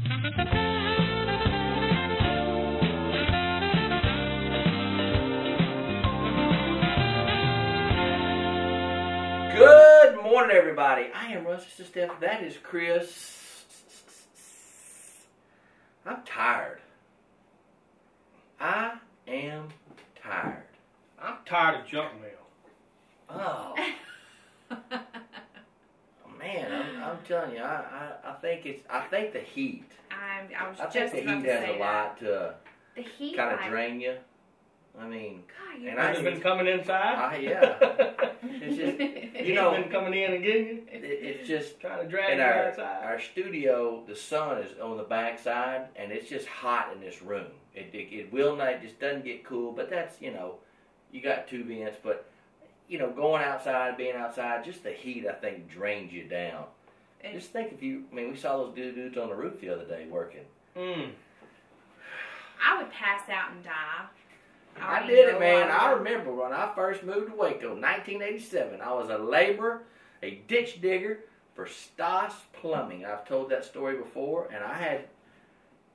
Good morning, everybody. I am Russ. This is Steph. That is Chris. I'm tired. I am tired. I'm tired of junk mail. Oh. Man, I'm telling you, I think the heat. I was I think just the about heat to has say a that. lot to The heat kind of like, drain you. I mean, God, you and Has I it been coming inside? yeah. It's just, He's you know, been coming in and getting you, it's just trying to drag in you outside. our studio. The sun is on the back side, and it's just hot in this room. It will not, it just doesn't get cool. But that's, you know, you got two vents, but you know, going outside, being outside, just the heat I think drains you down. Just think if you, I mean, we saw those dudes on the roof the other day working. Mm. I would pass out and die. I already did it, know man. I would. remember when I first moved to Waco, 1987. I was a laborer, a ditch digger for Stas Plumbing. I've told that story before, and I had,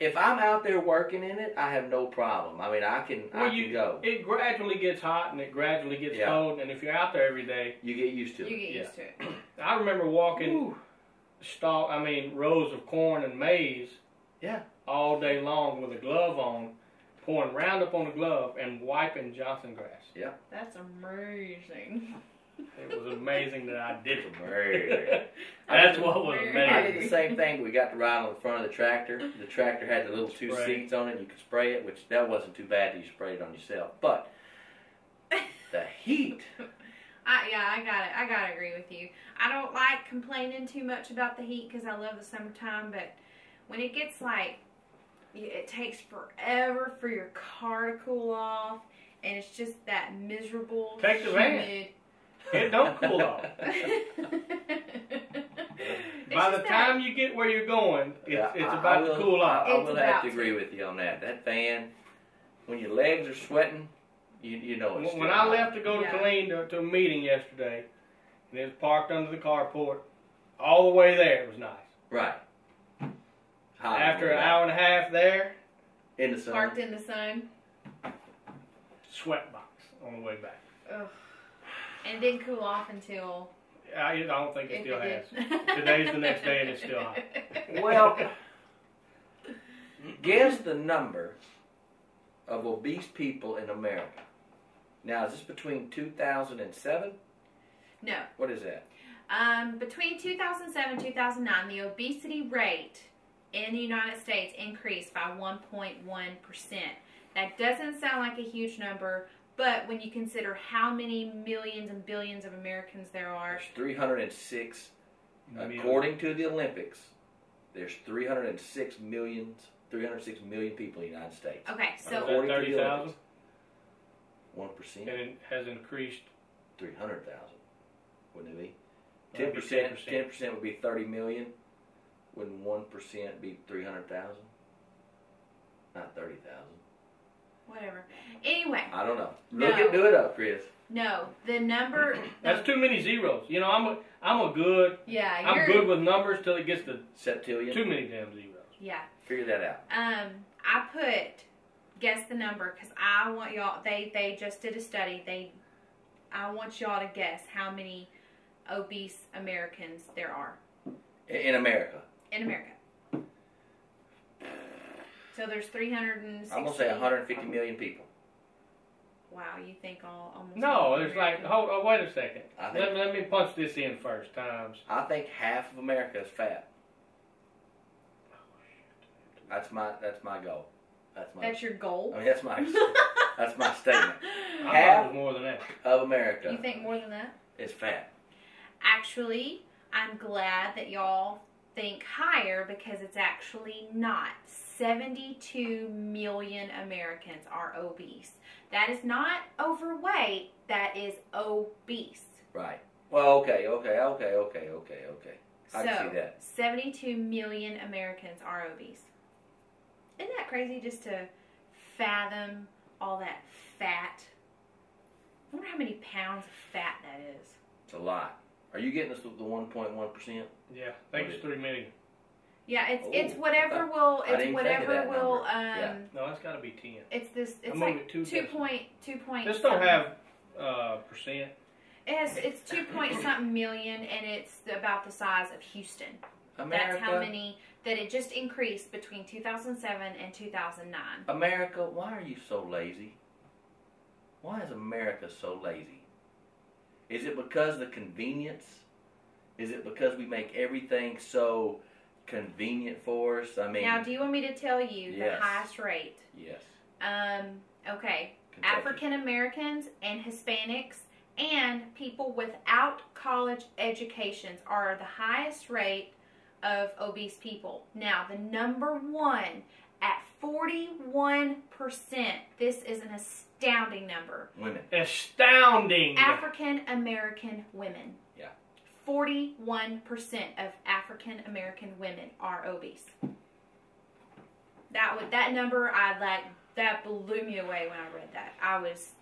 if I'm out there working in it, I have no problem. I mean, I can go. It gradually gets hot and it gradually gets cold, and if you're out there every day, You get used to You it. get used to it. I remember walking rows of corn and maize all day long with a glove on, pouring Roundup on the glove and wiping Johnson grass. Yeah. That's amazing. It was amazing that I did it. Amazing. That's what was I amazing. did the same thing. We got to ride on the front of the tractor. The tractor had the little two Spray. seats on it. You could spray it, which that wasn't too bad. You sprayed it on yourself. But the heat. I gotta agree with you. I don't like complaining too much about the heat because I love the summertime, but when it gets like, it takes forever for your car to cool off, and it's just that miserable, Take the van. humid. It don't cool off. By the time you get where you're going, it's about to cool off. I will It's have about to to. agree with you on that. That fan, when your legs are sweating, you know it's When still I hot. left to go to Yeah. Killeen to a meeting yesterday, and it was parked under the carport, all the way there it was nice. Right. Hot After on an the hour and a half there, in the sun. Parked in the sun. sweat box on the way back. Ugh. And it didn't cool off until. I don't think it if still it has. did. Today's the next day and it's still hot. Well, guess the number of obese people in America. Now, is this between 2007? No. What is that? Between 2007 and 2009, the obesity rate in the United States increased by 1.1%. That doesn't sound like a huge number, but when you consider how many millions and billions of Americans there are, There's 306, according to the Olympics, there's 306 million people in the United States. okay, so According to the 30,000, Olympics. 1%, and it has increased. 300,000, wouldn't it be? That'd be 10%, 10%. 10% would be 30 million. Wouldn't 1% be 300,000? Not 30,000. whatever. Anyway, I don't know. No. Do it up, Chris. no, the number. That's too many zeros. You know, I'm good you're. with numbers till it gets to Septillion. too many damn zeros. Yeah. Figure that out. I put guess the number because I want y'all. They just did a study. I want y'all to guess how many obese Americans there are In America. in America. So there's 360. I'm going to say 150 million people. Wow, you think almost? No, all there's like, Americans- wait a second. I think- Let me punch this in first times. I think half of America is fat. That's my goal. That's your goal. I mean, that's my statement. I thought Half it was more than that. of America You think more than that? is fat. Actually, I'm glad that y'all think higher because it's actually not. 72 million Americans are obese. That is not overweight, that is obese. Right. Well, okay. I can see that. 72 million Americans are obese. Isn't that crazy just to fathom all that fat? I wonder how many pounds of fat that is. It's a lot. Are you getting us the 1.1%? Yeah, I think it's 3 million. Yeah, it's Oh, whatever I will didn't think of that will number. Yeah. No, it's got to be 10. It's this it's I'm like moving 2 2 point This don't have percent. it's 2 point something million, and it's about the size of Houston. America, That's how many that it just increased between 2007 and 2009. America, why are you so lazy? Why is America so lazy? Is it because of the convenience? Is it because we make everything so convenient for us? I mean, Now, do you want me to tell you Yes. the highest rate? yes. Okay. Kentucky. African Americans and Hispanics and people without college educations are the highest rate of obese people. Now, the number one at 41%. This is an astounding number. Women. Astounding. African American women. Yeah. 41% of African American women are obese. That number, that blew me away when I read that. I was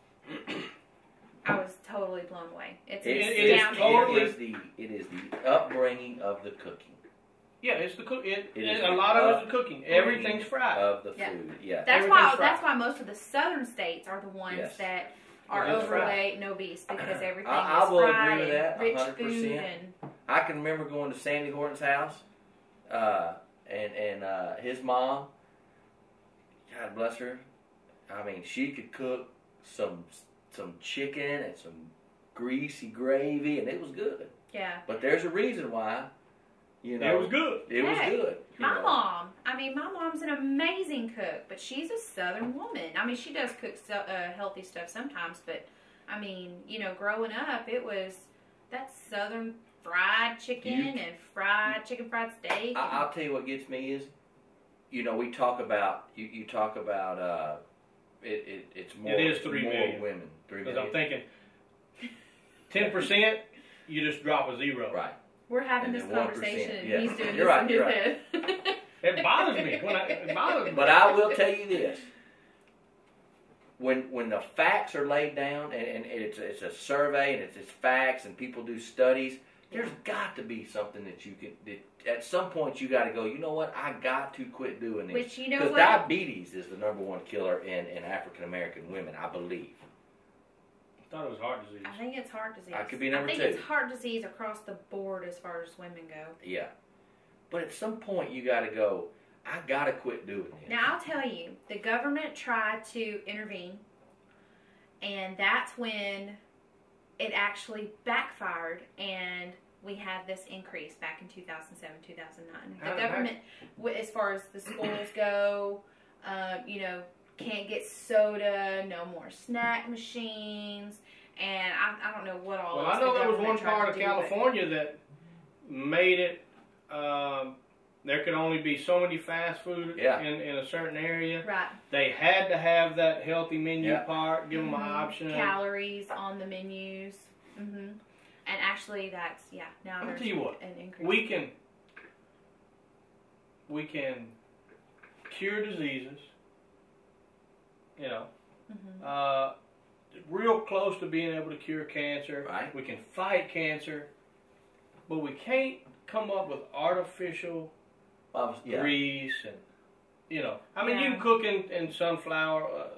totally blown away. It's astounding. It is the upbringing of the cooking. Yeah, it's the cook. is A lot of it's the cooking. Everything's fried. Of the food, yeah. That's Everything's why most of the southern states are the ones Yes. that are It is overweight and obese, because everything I is will agree fried with that, and rich 100%. food and I can remember going to Sandy Horton's house, and his mom, God bless her, I mean, she could cook some chicken and some greasy gravy, and it was good. yeah. But there's a reason why, you know. It was good. It was Hey, good. you My know. my mom's an amazing cook, but she's a southern woman. I mean, she does cook healthy stuff sometimes, but I mean, growing up, it was that southern fried chicken and fried steak. I'll tell you what gets me is, we talk about you talk about it's more. It is 3 more million. women. 3 Because million. I'm thinking 10%, you just drop a zero. Right. We're having And this then 1%, conversation, and yeah. he's doing You're this right, in his you're right. head. It bothers me. It bothers me. But I will tell you this: when the facts are laid down, and it's a survey, and it's facts, and people do studies, there's got to be something that you can. At some point, you got to go. You know what? I got to quit doing this. Which, you know because what? diabetes is the number one killer in African American women, I believe. I thought it was heart disease. I think it's heart disease. I could be number I think two. it's heart disease across the board as far as women go. Yeah, but at some point, you got to go. I got to quit doing this. Now, I'll tell you, the government tried to intervene, and that's when it actually backfired, and we had this increase back in 2007, 2009. The government, as far as the schools go, can't get soda, no more snack machines, and I don't know what all. Well, else I know the there was government one tried part to of do, California that made it. There could only be so many fast food in a certain area. Right. They had to have that healthy menu Yeah. part, give them an option. Calories on the menus. And actually, that's now I'll there's tell you what, an increase. we can cure diseases. Real close to being able to cure cancer. Right. We can fight cancer, but we can't come up with artificial grease and you can cook in sunflower.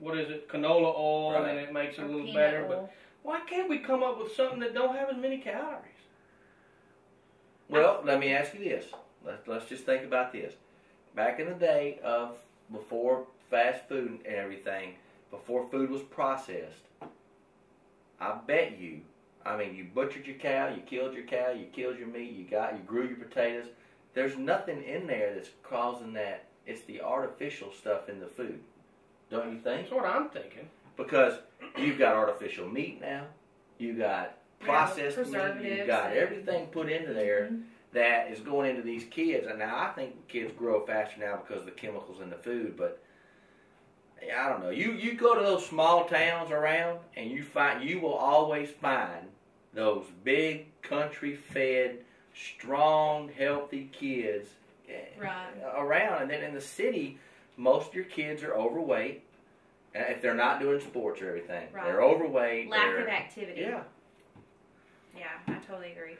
What is it? Canola oil, Right. and it makes it a Or little peanut better. oil. But why can't we come up with something that don't have as many calories? Well, let me ask you this. Let's just think about this. Back in the day before fast food and everything, before food was processed, I bet you butchered your cow, you killed your meat, you grew your potatoes. There's nothing in there that's causing that. It's the artificial stuff in the food. Don't you think? That's what I'm thinking. Because you've got artificial meat now, you got processed meat, preservatives you've got and- everything put into there that is going into these kids. And now I think kids grow faster now because of the chemicals in the food, but I don't know. You go to those small towns around, and you will always find those big country-fed, strong, healthy kids around. And then in the city, most of your kids are overweight. If they're not doing sports or everything, they're overweight. Lack of activity. Yeah. Yeah, I totally agree.